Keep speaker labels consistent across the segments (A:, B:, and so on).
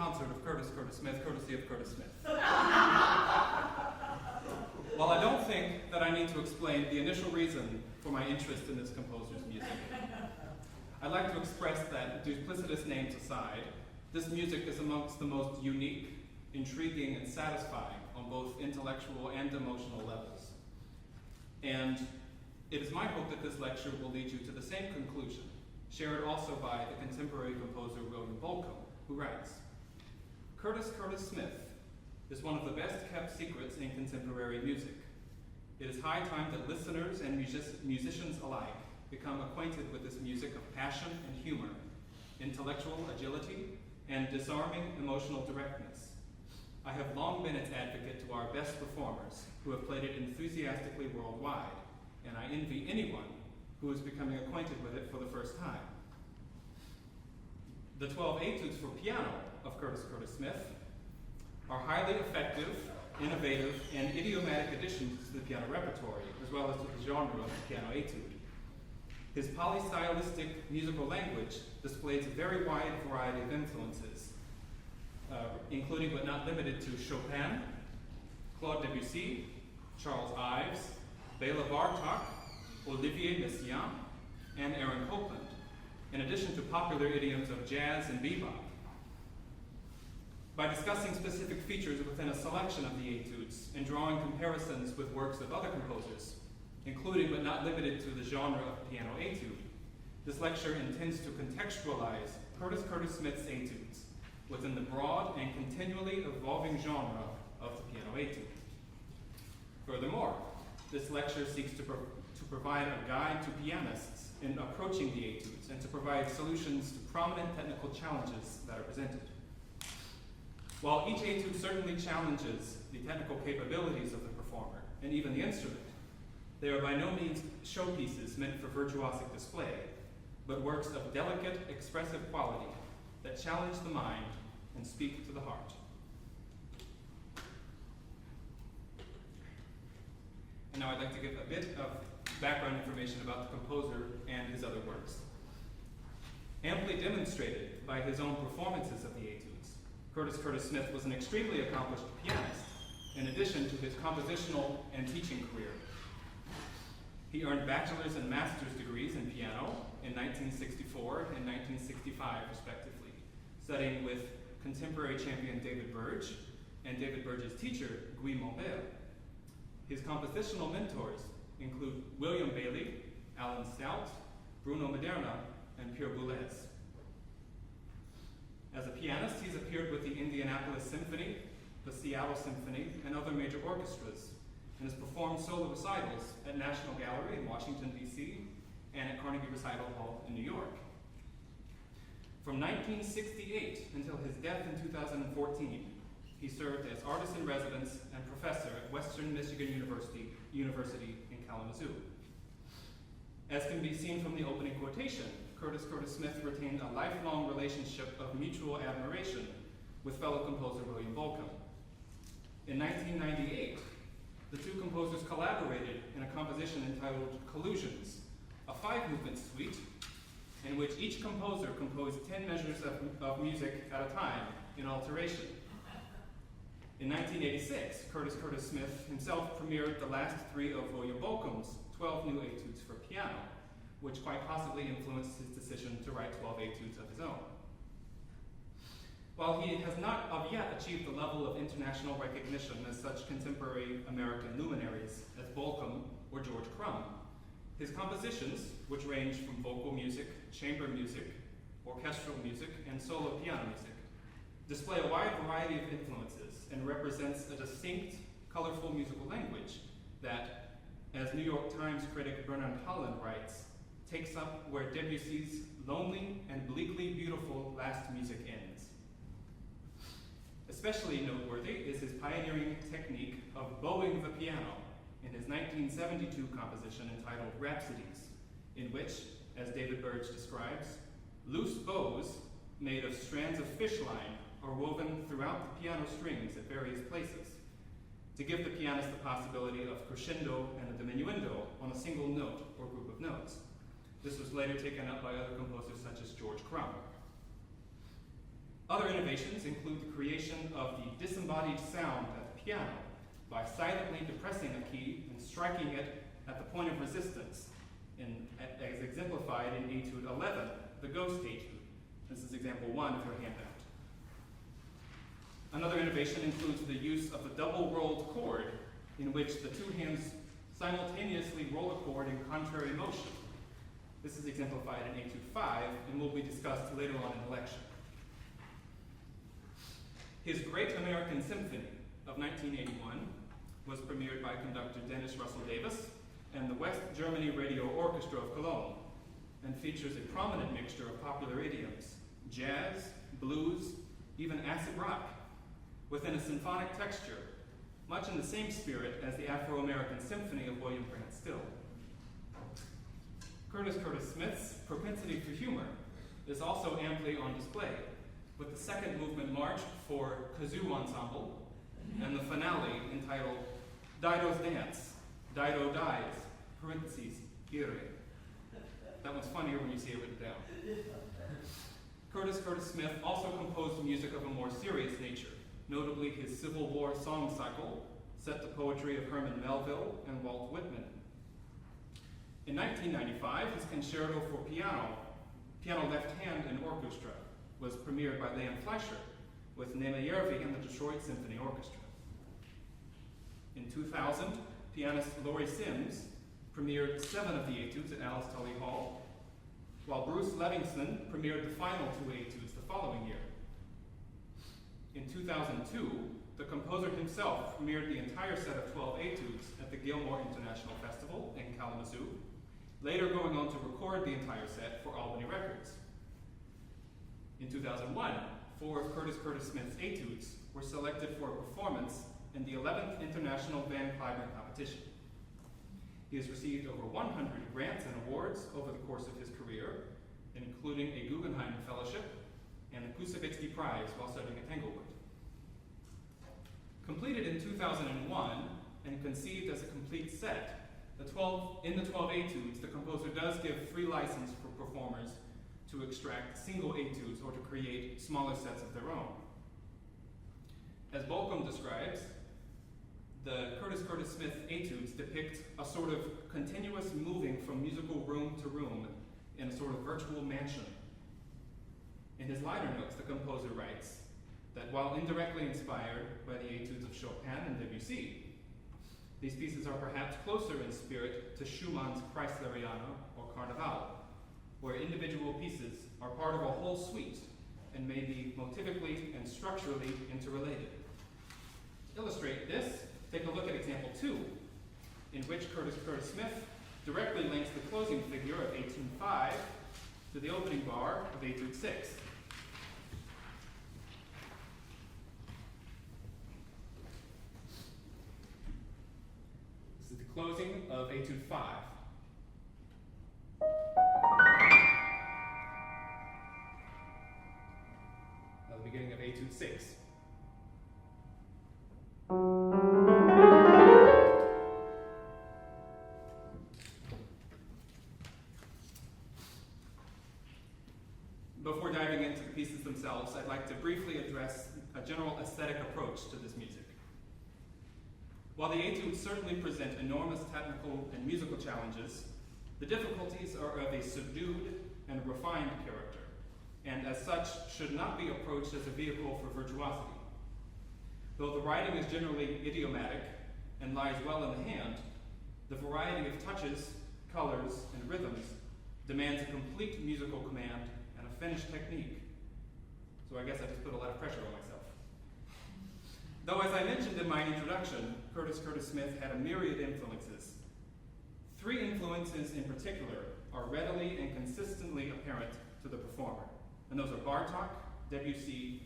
A: concert of Curtis Smith, courtesy of Curtis Smith. While I don't think that I need to explain the initial reason for my interest in this composer's music, I'd like to express that, duplicitous names aside, this music is amongst the most unique, intriguing, and satisfying on both intellectual and emotional levels. And it is my hope that this lecture will lead you to the same conclusion, shared also by the contemporary composer William Bolcom, who writes, Curtis Smith is one of the best kept secrets in contemporary music. It is high time that listeners and musicians alike become acquainted with this music of passion and humor, intellectual agility, and disarming emotional directness. I have long been its advocate to our best performers who have played it enthusiastically worldwide, and I envy anyone who is becoming acquainted with it for the first time. The 12 Etudes for piano of Curtis Smith are highly effective, innovative, and idiomatic additions to the piano repertory, as well as to the genre of the piano etude. His polystylistic musical language displays a very wide variety of influences, including but not limited to Chopin, Claude Debussy, Charles Ives, Bela Bartok, Olivier Messiaen, and Aaron Copland, in addition to popular idioms of jazz and bebop. By discussing specific features within a selection of the etudes and drawing comparisons with works of other composers, including but not limited to the genre of piano etude, this lecture intends to contextualize Curtis Smith's etudes within the broad and continually evolving genre of the piano etude. Furthermore, this lecture seeks to provide a guide to pianists in approaching the etudes and to provide solutions to prominent technical challenges that are presented. While each etude certainly challenges the technical capabilities of the performer and even the instrument, they are by no means showpieces meant for virtuosic display, but works of delicate, expressive quality that challenge the mind and speak to the heart. And now I'd like to give a bit of background information about the composer and his other works. Amply demonstrated by his own performances of the etudes, Curtis Smith was an extremely accomplished pianist, in addition to his compositional and teaching career. He earned bachelor's and master's degrees in piano in 1964 and 1965, respectively, studying with contemporary champion David Burge and David Burge's teacher, Guy Montbert. His compositional mentors include William Bailey, Alan Stout, Bruno Maderna, and Pierre Boulez. As a pianist, he's appeared with the Indianapolis Symphony, the Seattle Symphony, and other major orchestras, and has performed solo recitals at National Gallery in Washington, D.C., and at Carnegie Recital Hall in New York. From 1968 until his death in 2014, he served as artist-in-residence and professor at Western Michigan University in Kalamazoo. As can be seen from the opening quotation, Curtis Smith retained a lifelong relationship of mutual admiration with fellow composer William Bolcom. In 1998, the two composers collaborated in a composition entitled Collusions, a 5-movement suite in which each composer composed 10 measures of music at a time in alteration. In 1986, Curtis Smith himself premiered the last 3 of William Bolcom's 12 new etudes for piano, which quite possibly influenced his decision to write 12 etudes of his own. While he has not of yet achieved the level of international recognition as such contemporary American luminaries as Bolcom or George Crumb, his compositions, which range from vocal music, chamber music, orchestral music, and solo piano music, display a wide variety of influences and represents a distinct, colorful musical language that, as New York Times critic Bernard Holland writes, takes up where Debussy's lonely and bleakly beautiful last music ends. Especially noteworthy is his pioneering technique of bowing the piano in his 1972 composition entitled Rhapsodies, in which, as David Burge describes, loose bows made of strands of fish line are woven throughout the piano strings at various places to give the pianist the possibility of crescendo and a diminuendo on a single note or group of notes. This was later taken up by other composers such as George Crumb. Other innovations include the creation of the disembodied sound at the piano by silently depressing a key and striking it at the point of resistance, as exemplified in Etude 11, the Ghost Etude. This is example 1 of your handout. Another innovation includes the use of a double-rolled chord in which the two hands simultaneously roll a chord in contrary motion. This is exemplified in Etude 5 and will be discussed later on in the lecture. His Great American Symphony of 1981 was premiered by conductor Dennis Russell Davis and the West Germany Radio Orchestra of Cologne, and features a prominent mixture of popular idioms, jazz, blues, even acid rock, within a symphonic texture, much in the same spirit as the Afro-American Symphony of William Grant Still. Curtis Smith's propensity for humor is also amply on display, with the second movement march for kazoo ensemble and the finale entitled Dido's Dance, Dido Dies, parentheses, Ire. That one's funnier when you see it written down. Curtis Smith also composed music of a more serious nature, notably his Civil War song cycle, set to poetry of Herman Melville and Walt Whitman. In 1995, his concerto for piano left hand and orchestra, was premiered by Leon Fleischer with Nema Järvi and the Detroit Symphony Orchestra. In 2000, pianist Laurie Sims premiered 7 of the Etudes at Alice Tully Hall, while Bruce Levingston premiered the final 2 Etudes the following year. In 2002, the composer himself premiered the entire set of 12 Etudes at the Gilmore International Festival in Kalamazoo, later going on to record the entire set for Albany Records. In 2001, 4 of Curtis Smith's Etudes were selected for a performance in the 11th International Van Cliburn Competition. He has received over 100 grants and awards over the course of his career, including a Guggenheim Fellowship and the Kusevitsky Prize while studying at Tanglewood. Completed in 2001 and conceived as a complete set, in the 12 Etudes, the composer does give free license for performers to extract single Etudes or to create smaller sets of their own. As Bolcom describes, the Curtis Smith Etudes depict a sort of continuous moving from musical room to room in a sort of virtual mansion. In his liner notes, the composer writes that while indirectly inspired by the Etudes of Chopin and Debussy, these pieces are perhaps closer in spirit to Schumann's Kreisleriana or Carnaval, where individual pieces are part of a whole suite and may be motivically and structurally interrelated. To illustrate this, take a look at example 2, in which Curtis Smith directly links the closing figure of 18.5 to the opening bar of Etude 6. This is the closing of Etude 5. Now the beginning of Etude 6. Before diving into the pieces themselves, I'd like to briefly address a general aesthetic approach to this music. While the Etudes certainly present enormous technical and musical challenges, the difficulties are of a subdued and refined character, and as such should not be approached as a vehicle for virtuosity. Though the writing is generally idiomatic and lies well in the hand, the variety of touches, colors, and rhythms demands a complete musical command and a finished technique. So I guess I just put a lot of pressure on myself. Though as I mentioned in my introduction, Curtis Smith had a myriad influences. 3 influences in particular are readily and consistently apparent to the performer, and those are Bartók, Debussy,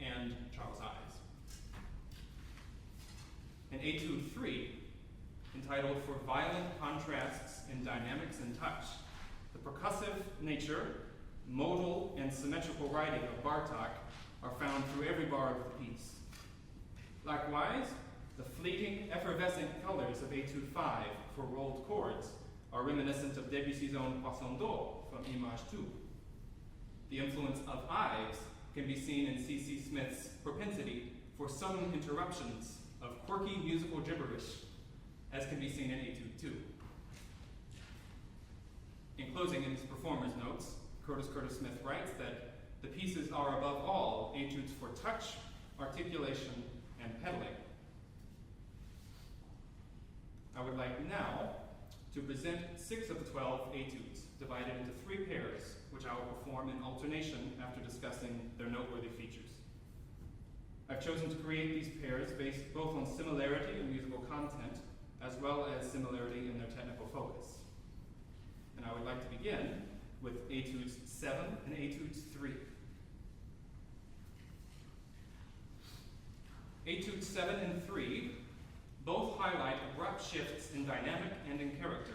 A: and Charles Ives. In Etude 3, entitled For Violent Contrasts in Dynamics and Touch, the percussive nature, modal, and symmetrical writing of Bartók are found through every bar of the piece. Likewise, the fleeting, effervescent colors of Etude 5 for rolled chords are reminiscent of Debussy's own Poisson d'Or from Image 2. The influence of Ives can be seen in C.C. Smith's propensity for sudden interruptions of quirky musical gibberish, as can be seen in Etude 2. In closing, in his performer's notes, Curtis Smith writes that the pieces are above all etudes for touch, articulation, and pedaling. I would like now to present 6 of the 12 etudes, divided into 3 pairs, which I will perform in alternation after discussing their noteworthy features. I've chosen to create these pairs based both on similarity in musical content, as well as similarity in their technical focus. And I would like to begin with Etudes 7 and Etudes 3. Etudes 7 and 3 both highlight abrupt shifts in dynamic and in character.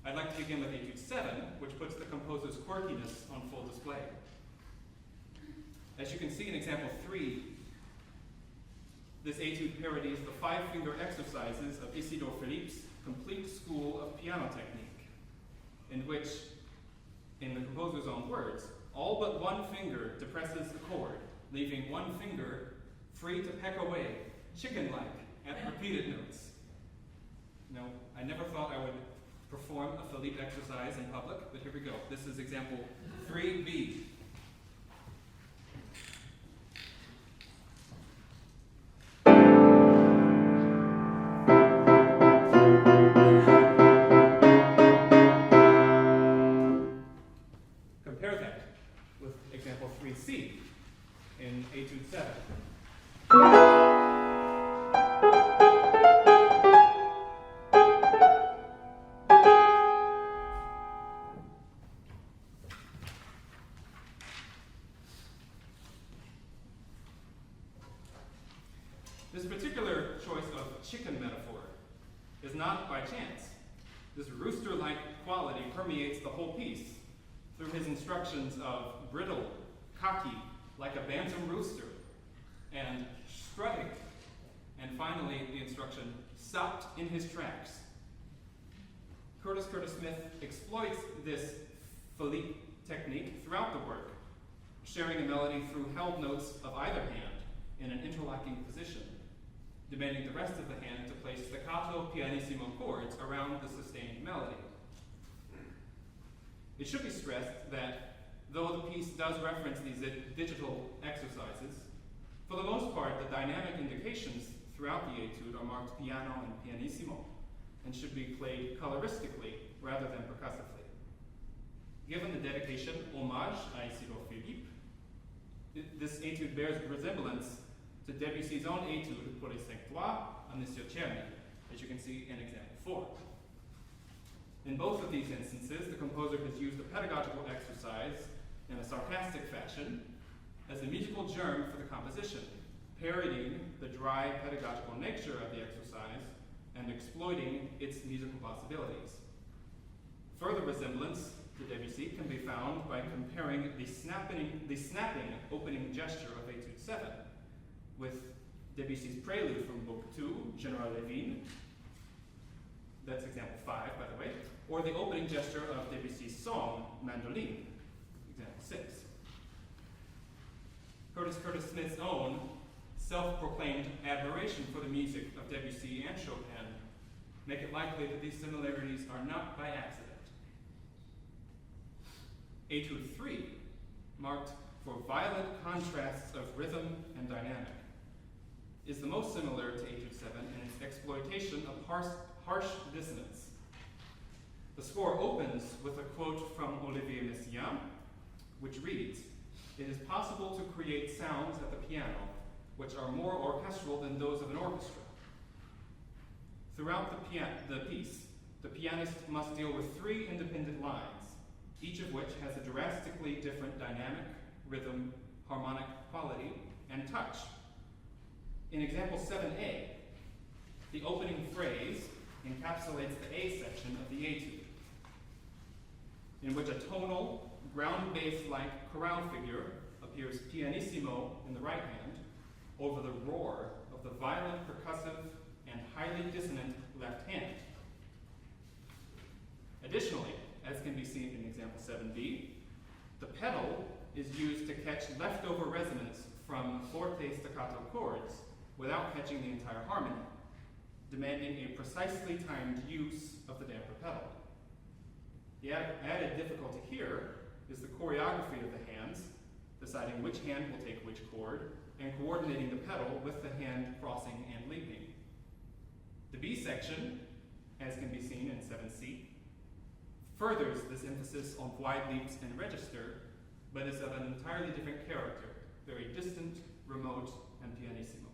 A: I'd like to begin with Etude 7, which puts the composer's quirkiness on full display. As you can see in example 3, this etude parodies the 5-finger exercises of Isidore Philippe's complete school of piano technique, in which, in the composer's own words, all but one finger depresses the chord, leaving one finger free to peck away, chicken-like, at repeated notes. Now, I never thought I would perform a Philippe exercise in public, but here we go. This is example 3B. Compare that with example 3C in Etude 7. This particular choice of chicken metaphor is not by chance. This rooster-like quality permeates the whole piece through his instructions of brittle, cocky, like a bantam rooster, and strutting, and finally the instruction, stopped in his tracks. Curtis Smith exploits this Philippe technique throughout the work, sharing a melody through held notes of either hand in an interlocking position, demanding the rest of the hand to place staccato pianissimo chords around the sustained melody. It should be stressed that though the piece does reference these digital exercises, for the most part the dynamic indications throughout the etude are marked piano and pianissimo, and should be played coloristically rather than percussively. Given the dedication Hommage à Isidore Philippe, this etude bears resemblance to Debussy's own etude Pour les cinq doigts à Monsieur Czerny, as you can see in example 4. In both of these instances, the composer has used a pedagogical exercise in a sarcastic fashion as a musical germ for the composition, parodying the dry pedagogical nature of the exercise and exploiting its musical possibilities. Further resemblance to Debussy can be found by comparing the snapping opening gesture of Etude 7 with Debussy's prelude from Book 2, General Levine. That's example 5, by the way, or the opening gesture of Debussy's song, Mandoline, example 6. Curtis Smith's own self-proclaimed admiration for the music of Debussy and Chopin make it likely that these similarities are not by accident. Etude 3, marked for violent contrasts of rhythm and dynamic, is the most similar to Etude 7 in its exploitation of harsh dissonance. The score opens with a quote from Olivier Messiaen, which reads, "It is possible to create sounds at the piano which are more orchestral than those of an orchestra." Throughout the piece, the pianist must deal with 3 independent lines, each of which has a drastically different dynamic, rhythm, harmonic quality, and touch. In example 7a, the opening phrase encapsulates the A section of the etude, in which a tonal, ground bass-like chorale figure appears pianissimo in the right hand over the roar of the violent, percussive, and highly dissonant left hand. Additionally, as can be seen in example 7b, the pedal is used to catch leftover resonance from forte staccato chords without catching the entire harmony, demanding a precisely timed use of the damper pedal. The added difficulty here is the choreography of the hands, deciding which hand will take which chord, and coordinating the pedal with the hand crossing and leaping. The B section, as can be seen in 7C, furthers this emphasis on wide leaps and register, but is of an entirely different character, very distant, remote, and pianissimo.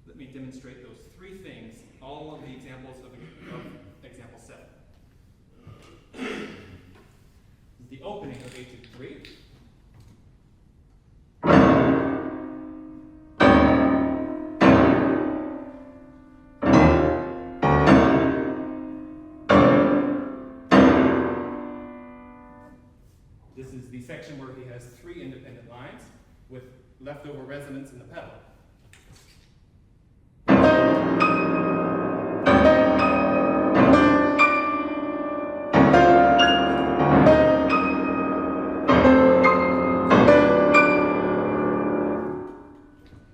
A: Let me demonstrate those three things, all of the examples of example 7. The opening of Etude 3. This is the section where he has three independent lines with leftover resonance in the pedal.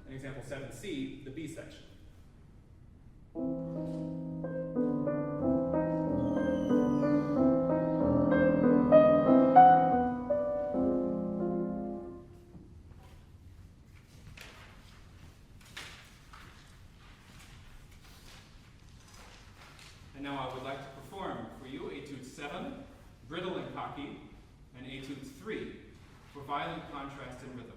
A: In example 7C, the B section. And now I would like to perform for you Etude 7, brittle and cocky, and Etude 3, for violent contrast and rhythm.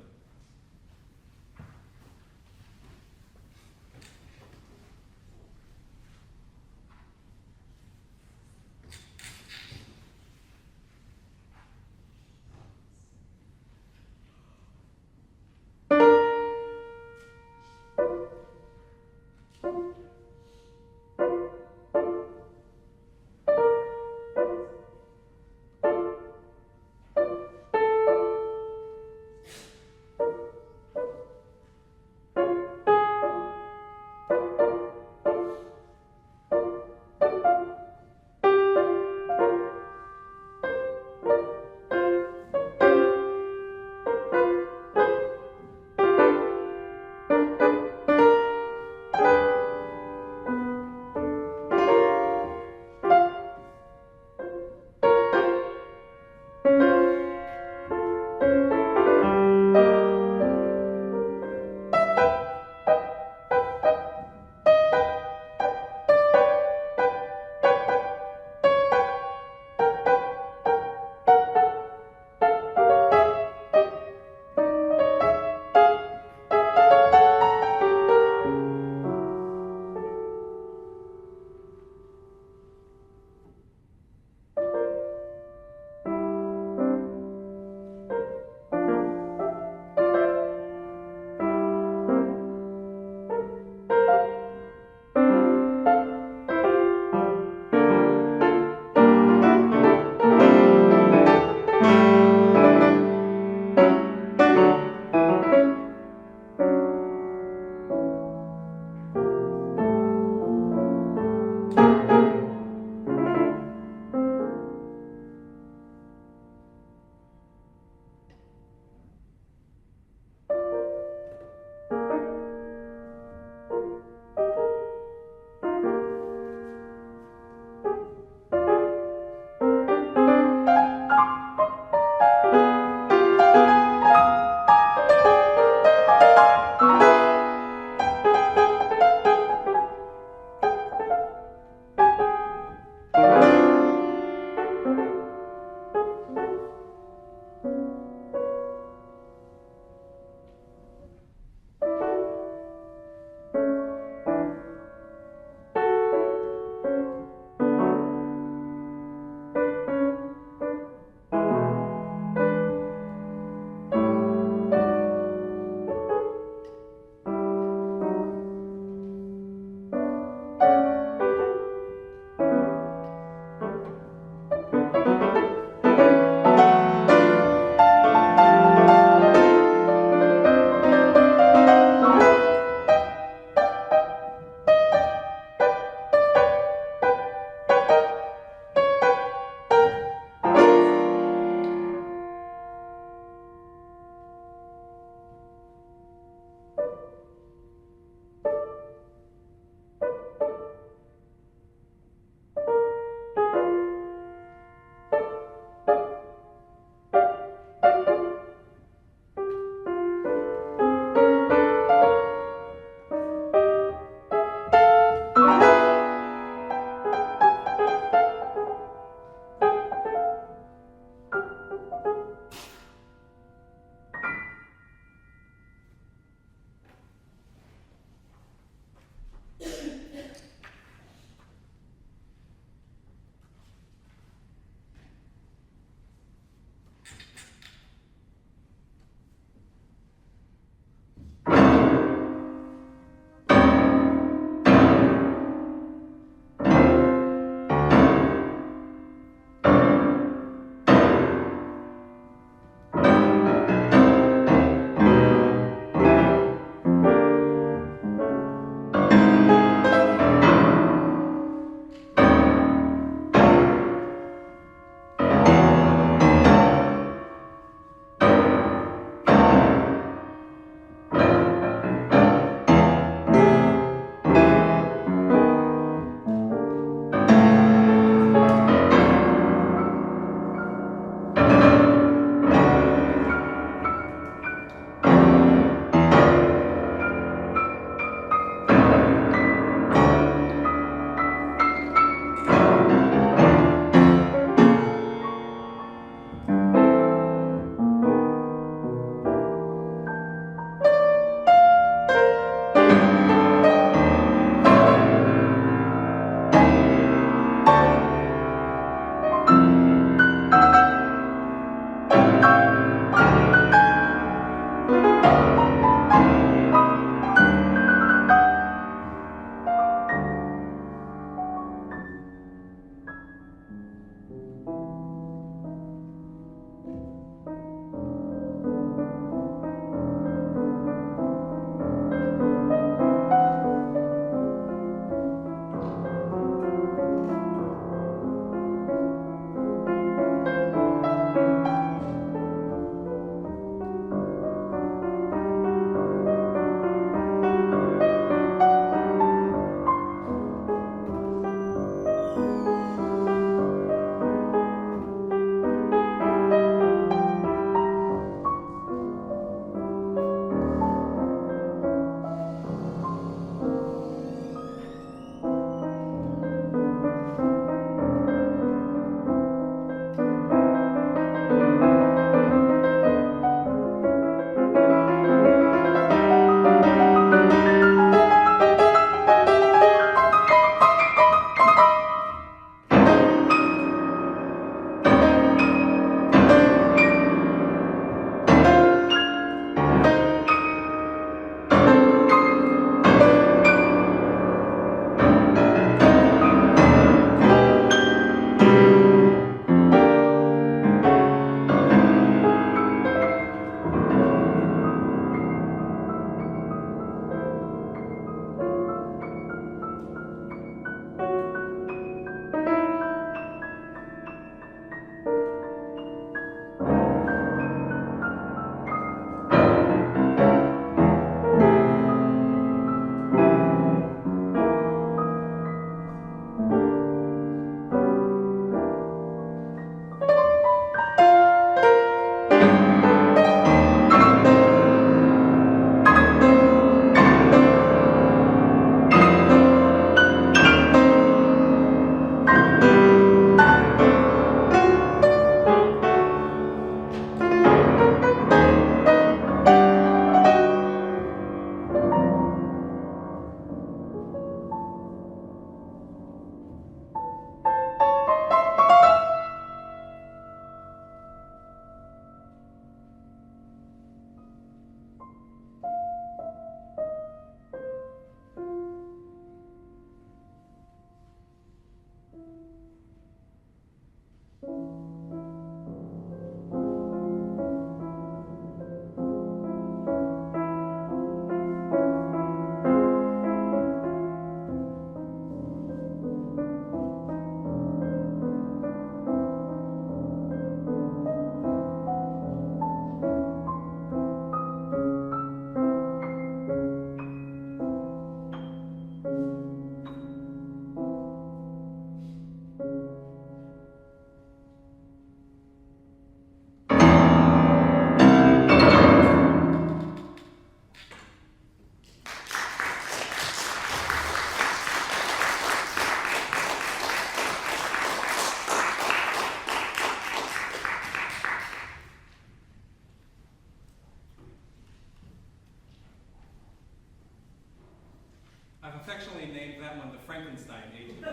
A: affectionately named that one the Frankenstein etude.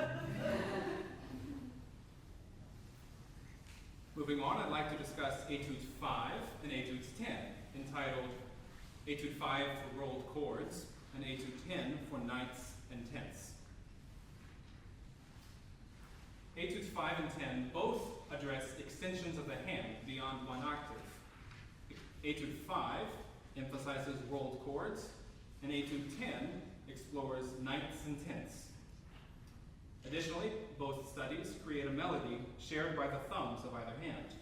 A: Moving on, I'd like to discuss Etudes 5 and Etudes 10, entitled Etude 5 for rolled chords and Etude 10 for ninths and tenths. Etudes 5 and 10 both address extensions of the hand beyond one octave. Etude 5 emphasizes rolled chords, and Etude 10 explores ninths and tenths. Additionally, both studies create a melody shared by the thumbs of either hand,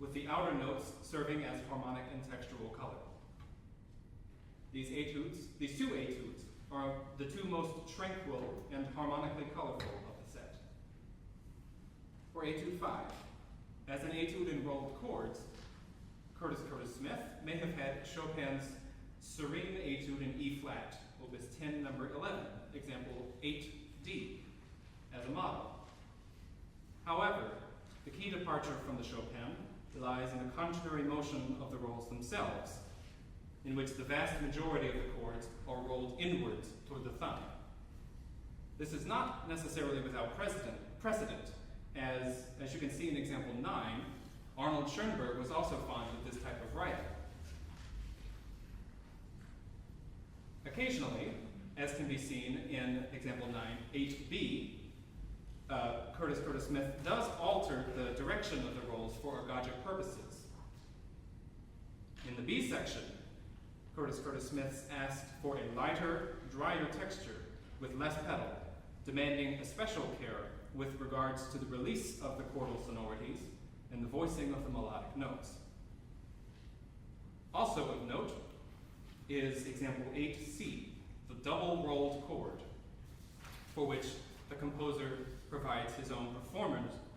A: with the outer notes serving as harmonic and textural color. These two etudes, are the two most tranquil and harmonically colorful of the set. For Etude 5, as an etude in rolled chords, Curtis Smith may have had Chopin's Serene Etude in E flat, Opus 10, number 11, example 8D, as a model. However, the key departure from the Chopin lies in the contrary motion of the rolls themselves, in which the vast majority of the chords are rolled inwards toward the thumb. This is not necessarily without precedent, as you can see in example 9, Arnold Schoenberg was also fond of this type of writing. Occasionally, as can be seen in example 9, 8B, Curtis Smith does alter the direction of the rolls for ergagic purposes. In the B section, Curtis Smith asked for a lighter, drier texture with less pedal, demanding a special care with regards to the release of the chordal sonorities and the voicing of the melodic notes. Also of note is example 8C, the double rolled chord, for which the composer provides his own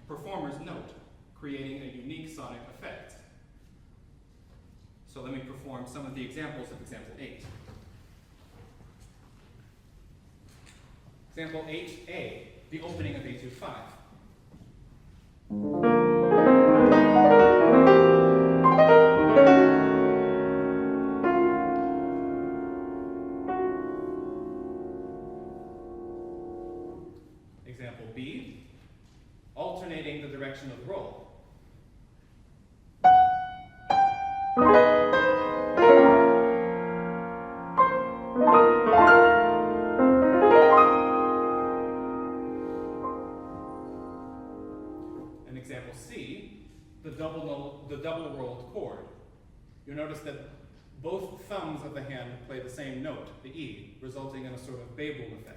A: performer's note, creating a unique sonic effect. So let me perform some of the examples of example 8. Example 8A, the opening of Etude 5. Example B, alternating the direction of the roll. And example C, the double rolled chord. You'll notice that both thumbs of the hand play the same note, the E, resulting in a sort of Babel effect.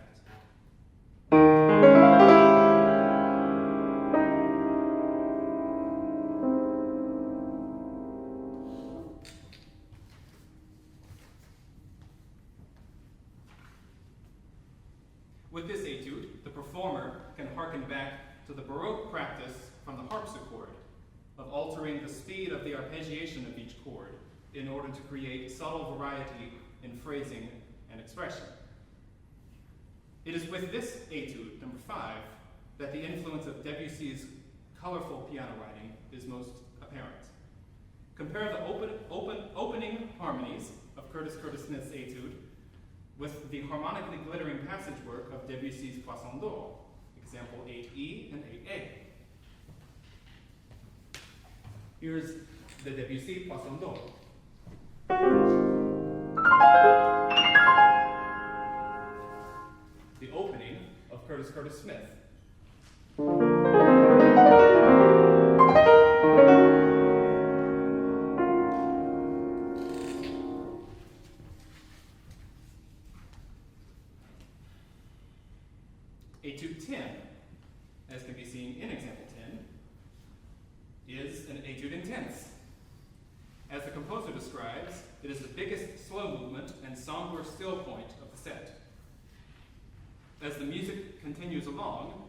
A: With this etude, the performer can hearken back to the Baroque practice from the harpsichord of altering the speed of the arpeggiation of each chord in order to create subtle variety in phrasing and expression. It is with this etude, number 5, that the influence of Debussy's colorful piano writing is most apparent. Compare the opening harmonies of Curtis Smith's etude with the harmonically glittering passage work of Debussy's Poisson d'Or, example 8E and 8A. Here's the Debussy Poisson d'Or. The opening of Curtis Smith. Etude 10, as can be seen in example 10, is an etude in tenths. As the composer describes, it is the biggest slow movement and somber still point of the set. As the music continues along,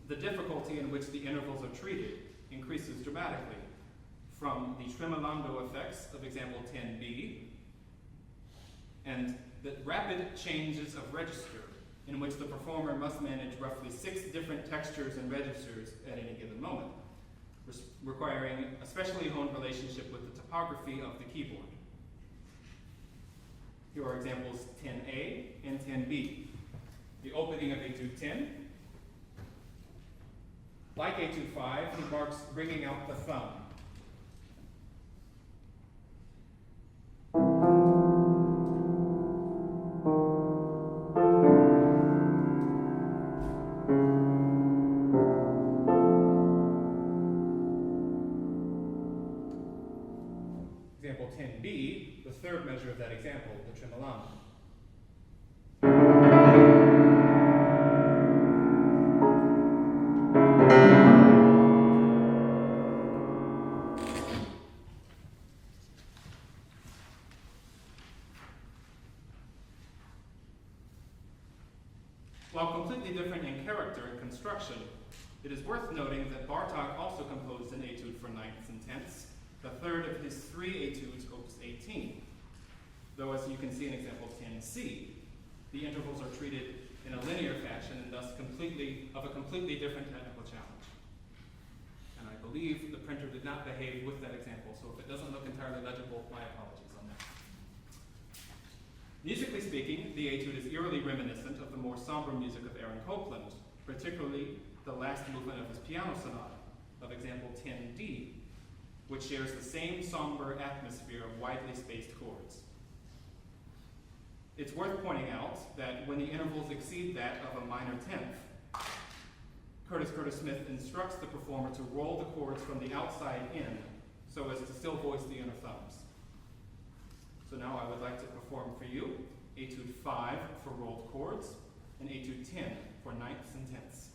A: the difficulty in which the intervals are treated increases dramatically, from the tremolando effects of example 10B, and the rapid changes of register, in which the performer must manage roughly 6 different textures and registers at any given moment, requiring a specially honed relationship with the topography of the keyboard. Here are examples 10A and 10B. opening of Etude 10. Like Etude 5, he marks bringing out the thumb. Example 10b, the third measure of that example, the tremolano. While completely different in character and construction, it is worth noting that Bartók also composed an etude for ninths and tenths, the third of his 3 etudes, opus 18. Though, as you can see in example 10c, the intervals are treated in a linear fashion and thus of a completely different technical challenge. And I believe the printer did not behave with that example, so if it doesn't look entirely legible, my apologies on that. Musically speaking, the etude is eerily reminiscent of the more somber music of Aaron Copland, particularly the last movement of his piano sonata, of example 10d, which shares the same somber atmosphere of widely spaced chords. It's worth pointing out that when the intervals exceed that of a minor tenth, Curtis Smith instructs the performer to roll the chords from the outside in so as to still voice the inner thumbs. So now I would like to perform for you Etude 5 for rolled chords and Etude 10 for ninths and tenths.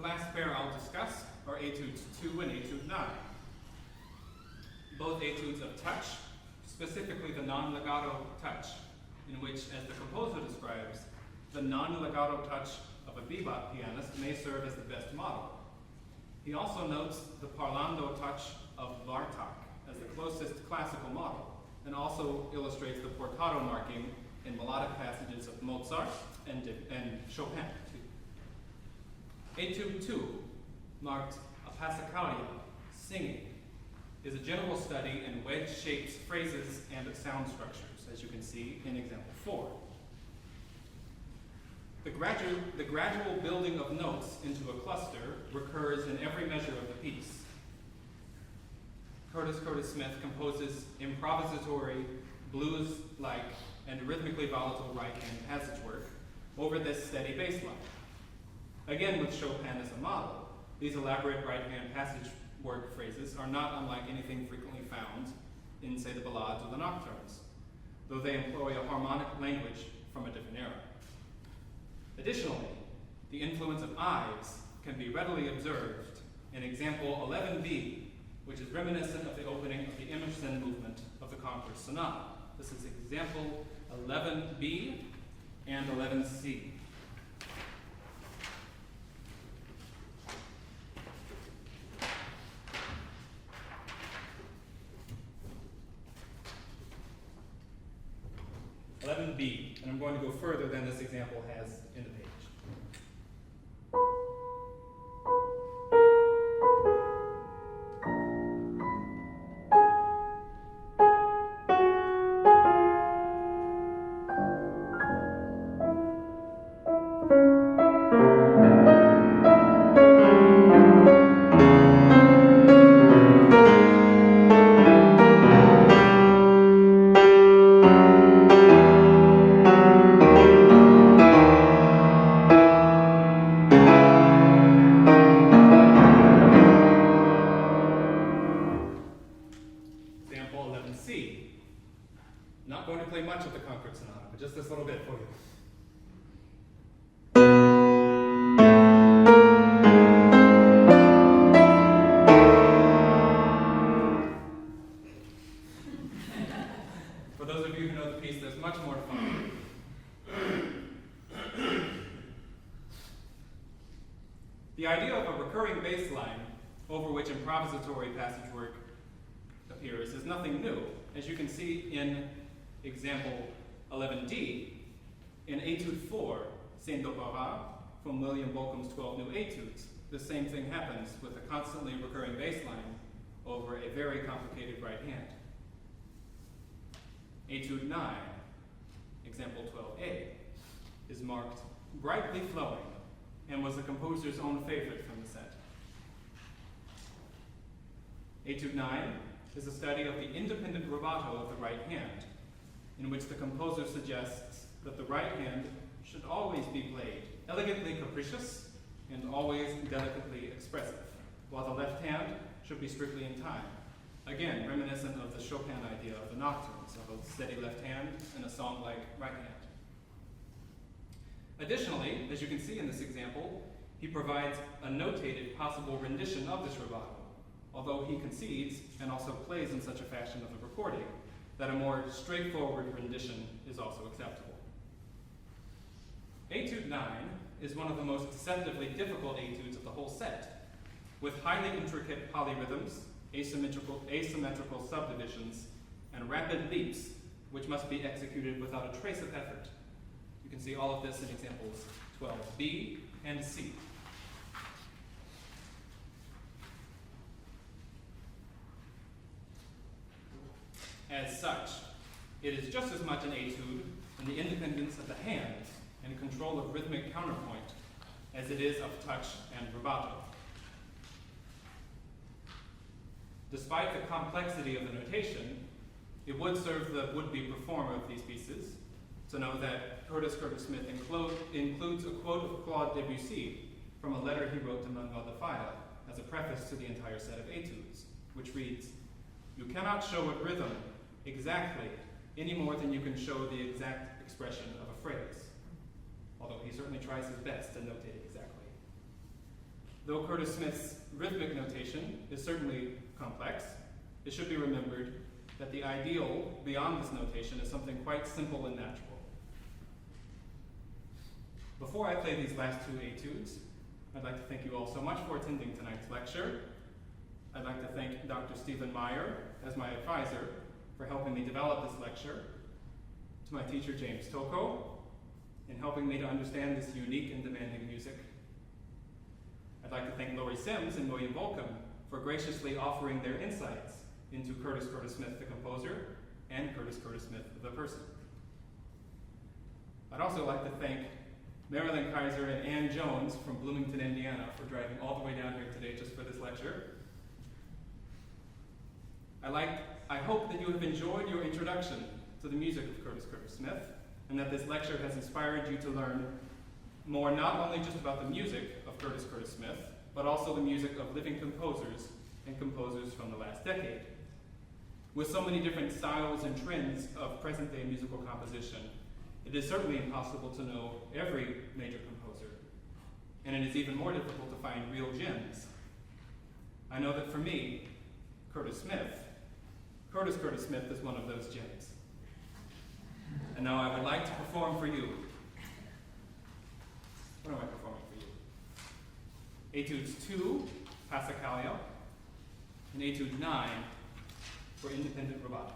A: last pair I'll discuss are Etudes 2 and Etude 9. Both etudes of touch, specifically the non-legato touch, in which, as the composer describes, the non-legato touch of a bebop pianist may serve as the best model. He also notes the parlando touch of Bartók as the closest classical model, and also illustrates the portato marking in melodic passages of Mozart and Chopin. Etude 2, marked a passacaglia, singing, is a general study in wedge-shaped phrases and sound structures, as you can see in example 4. The gradual building of notes into a cluster recurs in every measure of the piece. Curtis Smith composes improvisatory, blues-like, and rhythmically volatile right-hand passage work over this steady bass line. Again, with Chopin as a model, these elaborate right-hand passage work phrases are not unlike anything frequently found in, say, the ballades or the nocturnes, though they employ a harmonic language from a different era. Additionally, the influence of Ives can be readily observed in example 11b, which is reminiscent of the opening of the Emerson movement of the Concord Sonata. This is example 11b and 11c. And I'm going to go further than this example has in the page. Not going to play much of the Concord Sonata, but just this little bit for you. For those of you who know the piece, there's much more to find. The idea of a recurring bass line over which improvisatory passage work appears is nothing new. As you can see in example 11d, in Etude 4, Saint d'Opéra, from William Bolcom's 12 New Etudes, the same thing happens with a constantly recurring bass line over a very complicated right hand. Etude 9, example 12a, is marked brightly flowing and was the composer's own favorite from the set. Etude 9 is a study of the independent rubato of the right hand, in which the composer suggests that the right hand should always be played elegantly capricious and always delicately expressive, while the left hand should be strictly in time. Again, reminiscent of the Chopin idea of the nocturnes, of a steady left hand and a song-like right hand. Additionally, as you can see in this example, he provides a notated possible rendition of this rubato, although he concedes, and also plays in such a fashion of the recording, that a more straightforward rendition is also acceptable. Etude 9 is one of the most deceptively difficult etudes of the whole set, with highly intricate polyrhythms, asymmetrical subdivisions, and rapid leaps, which must be executed without a trace of effort. You can see all of this in examples 12b and c. As such, it is just as much an etude in the independence of the hand and control of rhythmic counterpoint as it is of touch and rubato. Despite the complexity of the notation, it would serve the would-be performer of these pieces to know that Curtis Smith includes a quote of Claude Debussy from a letter he wrote to Manuel de Falla as a preface to the entire set of etudes, which reads, "You cannot show a rhythm exactly any more than you can show the exact expression of a phrase," although he certainly tries his best to notate it exactly. Though Curtis Smith's rhythmic notation is certainly complex, it should be remembered that the ideal beyond this notation is something quite simple and natural. Before I play these last two etudes, I'd like to thank you all so much for attending tonight's lecture. I'd like to thank Dr. Stephen Meyer as my advisor for helping me develop this lecture, to my teacher James Toko in helping me to understand this unique and demanding music. I'd like to thank Lori Sims and William Volcom for graciously offering their insights into Curtis Smith the composer and Curtis Smith the person. I'd also like to thank Marilyn Kaiser and Ann Jones from Bloomington, Indiana for driving all the way down here today just for this lecture. I hope that you have enjoyed your introduction to the music of Curtis Smith, and that this lecture has inspired you to learn more not only just about the music of Curtis Smith, but also the music of living composers and composers from the last decade. With so many different styles and trends of present-day musical composition, it is certainly impossible to know every major composer, and it is even more difficult to find real gems. I know that for me, Curtis Smith is one of those gems. And now I would like to perform for you. What am I performing for you? Etudes 2, Passacaglia, and Etude 9 for independent rubato.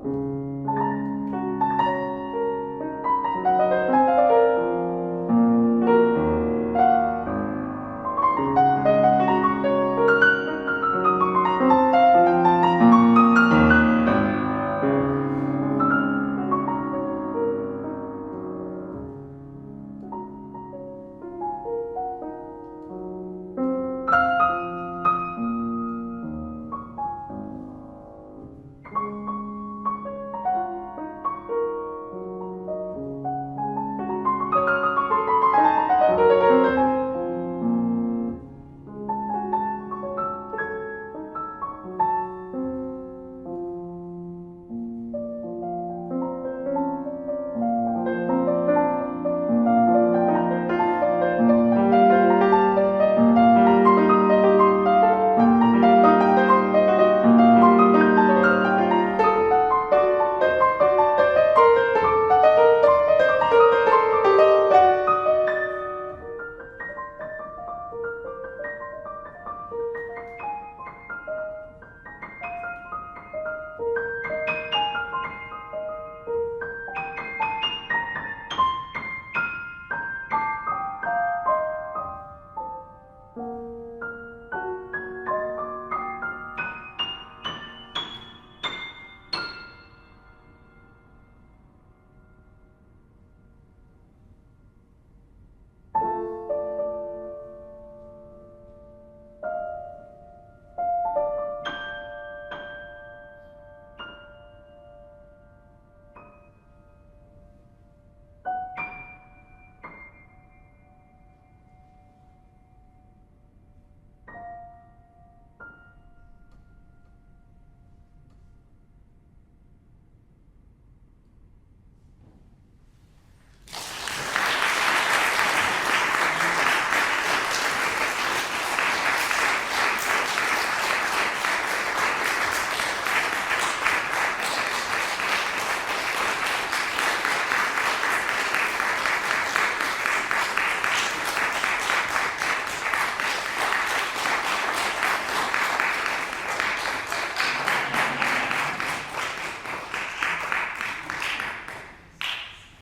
B: you.